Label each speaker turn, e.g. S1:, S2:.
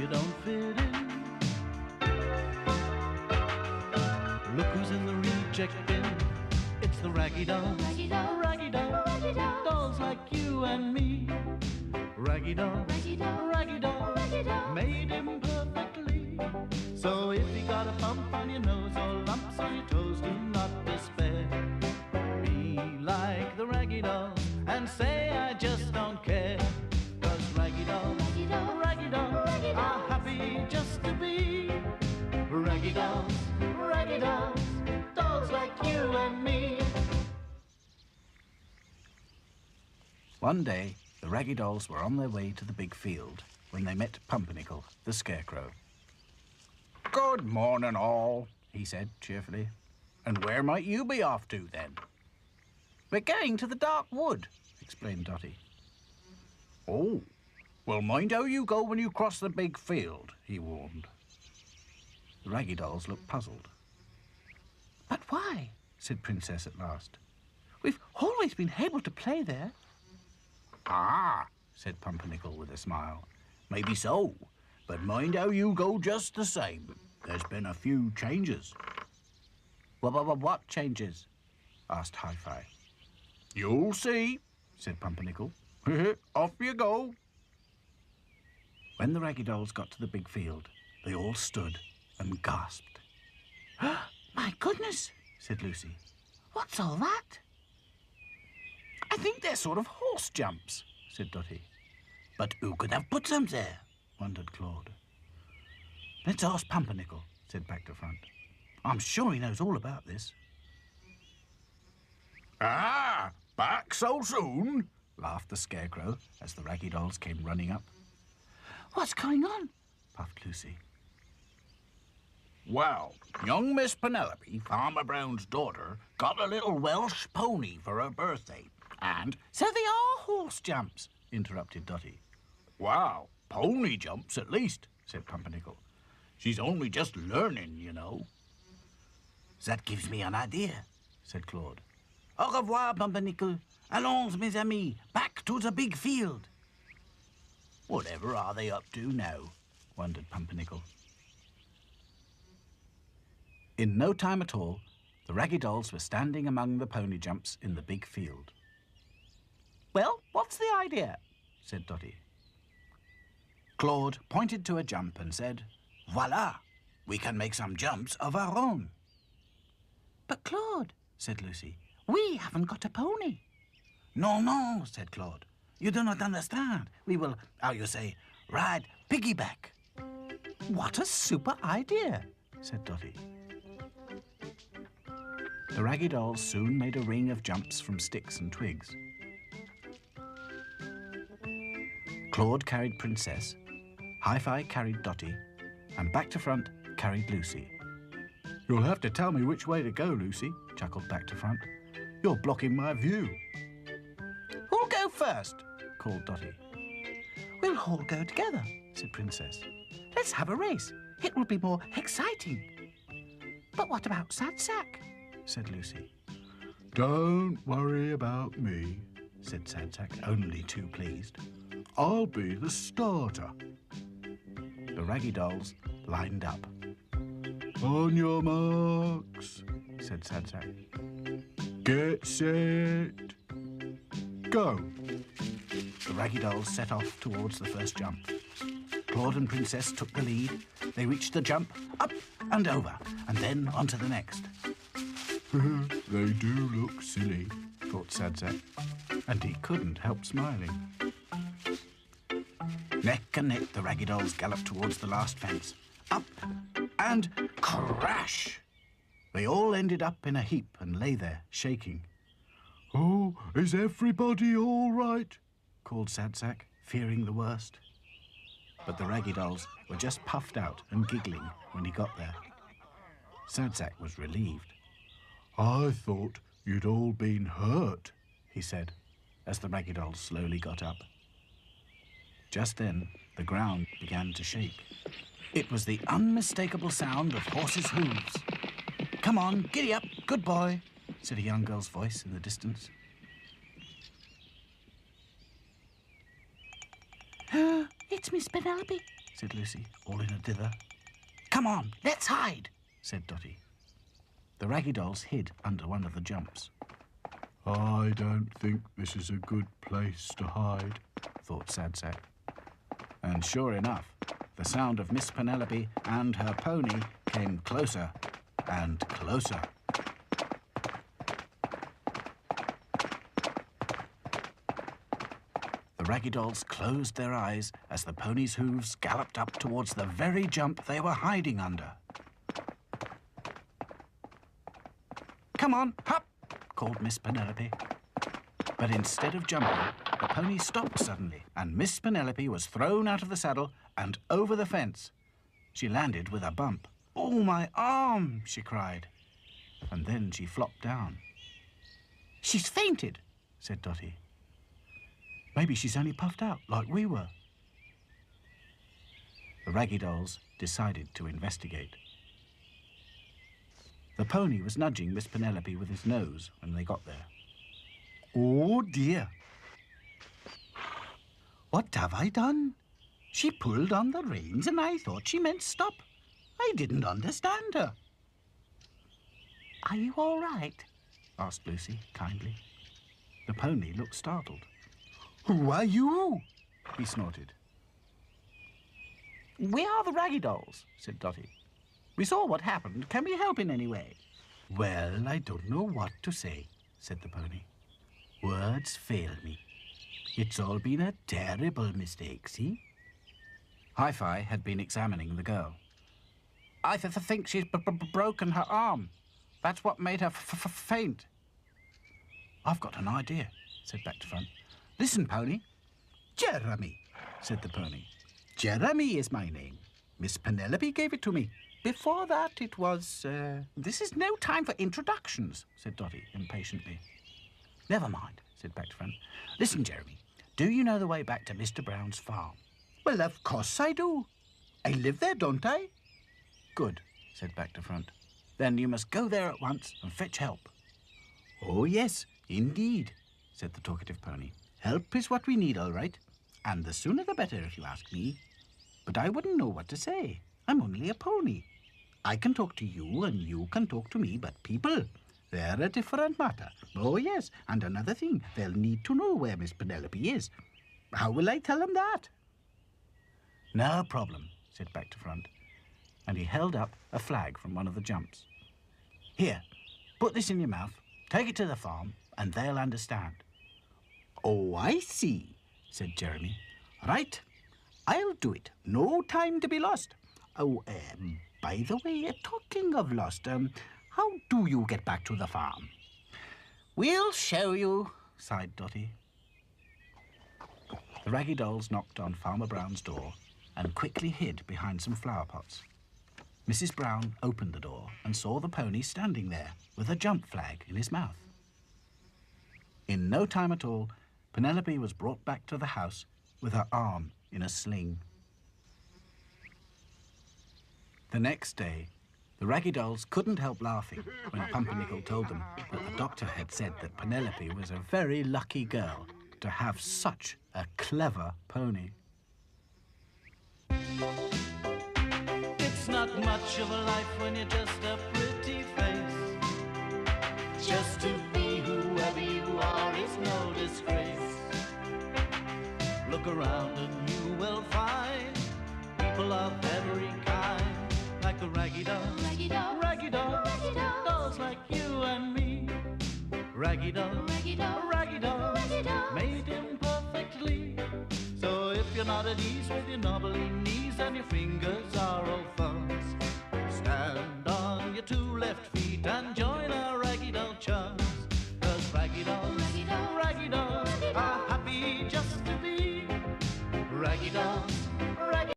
S1: you don't fit in. Look who's in the reject bin. It's the Raggy Dolls.
S2: Raggy Dolls.
S1: Raggy Dolls.
S2: Raggy Dolls.
S1: Dolls like you and me. Raggy Dolls.
S2: Raggy Dolls.
S1: Raggy Dolls.
S2: Raggy Dolls.
S1: Made him perfectly. So if you got a bump on your nose or lumps on your toes, do not despair. Be like the Raggy Dolls and say I just don't care. 'Cause Raggy Dolls,
S2: Raggy Dolls.
S1: Raggy Dolls
S2: Raggy
S1: are
S2: Dolls.
S1: happy just to be Raggy Dolls, Raggy Dolls, dolls like you and me. One day, the Raggy Dolls were on their way to the big field when they met Pumpernickel, the Scarecrow.
S3: Good morning, all, he said cheerfully. And where might you be off to, then?
S1: We're going to the dark wood, explained Dotty.
S3: Oh, well, mind how you go when you cross the big field, he warned.
S1: The Raggy Dolls looked puzzled.
S4: But why?
S1: Said Princess at last.
S4: We've always been able to play there.
S3: Ah, said Pumpernickel with a smile. Maybe so, but mind how you go just the same. There's been a few changes.
S1: What changes? Asked Hi-Fi.
S3: You'll see, said Pumpernickel. Off you go.
S1: When the Raggy Dolls got to the big field, they all stood and gasped.
S4: My goodness,
S1: said Lucy.
S4: what's all that?
S1: I think they're sort of horse jumps, said Dotty.
S3: But who could have put them there?
S1: Wondered Claude. Let's ask Pumpernickel, said Back to Front. I'm sure he knows all about this.
S3: Ah, back so soon?
S1: Laughed the Scarecrow as the Raggy Dolls came running up.
S4: What's going on?
S1: Puffed Lucy.
S3: Well, young Miss Penelope, Farmer Brown's daughter, got a little Welsh pony for her birthday. And,
S1: So they are horse jumps, interrupted Dotty.
S3: wow, pony jumps at least, said Pumpernickel. She's only just learning, you know.
S1: That gives me an idea, said Claude. Au revoir, Pumpernickel. Allons, mes amis, back to the big field.
S3: Whatever are they up to now?
S1: Wondered Pumpernickel. In no time at all, the Raggy Dolls were standing among the pony jumps in the big field. Well, what's the idea? Said Dotty. Claude pointed to a jump and said, Voila! We can make some jumps of our own.
S4: But Claude,
S1: Said Lucy.
S4: we haven't got a pony.
S1: No, said Claude. You do not understand. We will, how you say, ride piggyback.
S4: What a super idea,
S1: Said Dotty. The Raggy Dolls soon made a ring of jumps from sticks and twigs. Claude carried Princess, Hi-Fi carried Dotty, and Back to Front carried Lucy. You'll have to tell me which way to go, Lucy, chuckled Back to Front. You're blocking my view. Who'll go first? Called Dotty.
S4: We'll all go together.
S1: Said Princess.
S4: Let's have a race. It will be more exciting. But what about Sad Sack?
S1: Said Lucy. Don't worry about me, said Sad Sack, only too pleased. I'll be the starter. The Raggy Dolls lined up. On your marks, said Sad Sack. Get set. Go. The Raggy Dolls set off towards the first jump. Claude and Princess took the lead. They reached the jump, up and over, and then onto the next. They do look silly, thought Sad Sack, and he couldn't help smiling. Neck and neck, the Raggy Dolls galloped towards the last fence. Up and crash! They all ended up in a heap and lay there, shaking. Oh, is everybody all right? Called Sad Sack, fearing the worst. But the Raggy Dolls were just puffed out and giggling when he got there. Sad Sack was relieved. I thought you'd all been hurt, he said, as the Raggy Dolls slowly got up. Just then, the ground began to shake. It was the unmistakable sound of horses' hooves. Come on, giddy up, good boy, said a young girl's voice in the distance.
S4: It's Miss Penelope,
S1: said Lucy, all in a dither. Come on, let's hide, said Dotty. The Raggy Dolls hid under one of the jumps. I don't think this is a good place to hide, thought Sad Sack. And sure enough, the sound of Miss Penelope and her pony came closer and closer. The Raggy Dolls closed their eyes as the pony's hooves galloped up towards the very jump they were hiding under. Come on, hop, called Miss Penelope. But instead of jumping, the pony stopped suddenly, and Miss Penelope was thrown out of the saddle and over the fence. She landed with a bump. "Oh, my arm!" she cried. And then she flopped down. "She's fainted," said Dotty. "Maybe she's only puffed out, like we were." The Raggy Dolls decided to investigate. The pony was nudging Miss Penelope with his nose when they got there. "Oh, dear. What have I done? She pulled on the reins and I thought she meant stop. I didn't understand her." "Are you all right?" asked Lucy kindly. The pony looked startled. "Who are you?" he snorted. "We are the Raggy Dolls," said Dotty. "We saw what happened. Can we help in any way?" "Well, I don't know what to say," said the pony. "Words fail me. It's all been a terrible mistake, see?" Hi-Fi had been examining the girl. "I think she's broken her arm. That's what made her faint." "I've got an idea," said Back to Front. "Listen, pony." "Jeremy," said the pony. "Jeremy is my name. Miss Penelope gave it to me. Before that, it was, This is no time for introductions," said Dotty impatiently. "Never mind," said Back to Front. "Listen, Jeremy, do you know the way back to Mr. Brown's farm?" "Well, of course I do. I live there, don't I?" "Good," said Back to Front. "Then you must go there at once and fetch help." "Oh, yes, indeed," said the talkative pony. "Help is what we need, all right. And the sooner the better, if you ask me. But I wouldn't know what to say. I'm only a pony. I can talk to you and you can talk to me, but people, they're a different matter. Oh, yes, and another thing, they'll need to know where Miss Penelope is. How will I tell them that?" "No problem," said Back to Front, and he held up a flag from one of the jumps. "Here, put this in your mouth, take it to the farm, and they'll understand." "Oh, I see," said Jeremy. "Right, I'll do it. No time to be lost. Oh, by the way, talking of lost, how do you get back to the farm?" "We'll show you," sighed Dotty. The Raggy Dolls knocked on Farmer Brown's door and quickly hid behind some flower pots. Mrs. Brown opened the door and saw the pony standing there with a jump flag in his mouth. In no time at all, Penelope was brought back to the house with her arm in a sling. The next day, the Raggy Dolls couldn't help laughing when Pumpernickel told them that the doctor had said that Penelope was a very lucky girl to have such a clever pony.
S2: It's not much of a life when you're just a pretty face. Just to be whoever you are is no disgrace. Look around and you will find people of every kind, like the Raggy Dolls,
S5: Raggy Dolls,
S2: Raggy Dolls,
S5: Raggy Dolls,
S2: dolls like you and me. Raggy Dolls,
S5: Raggy Dolls,
S2: Raggy Dolls,
S5: Raggy Dolls,
S2: made imperfectly. So if you're not at ease with your knobbly knees and your fingers are all thumbs, stand on your two left feet.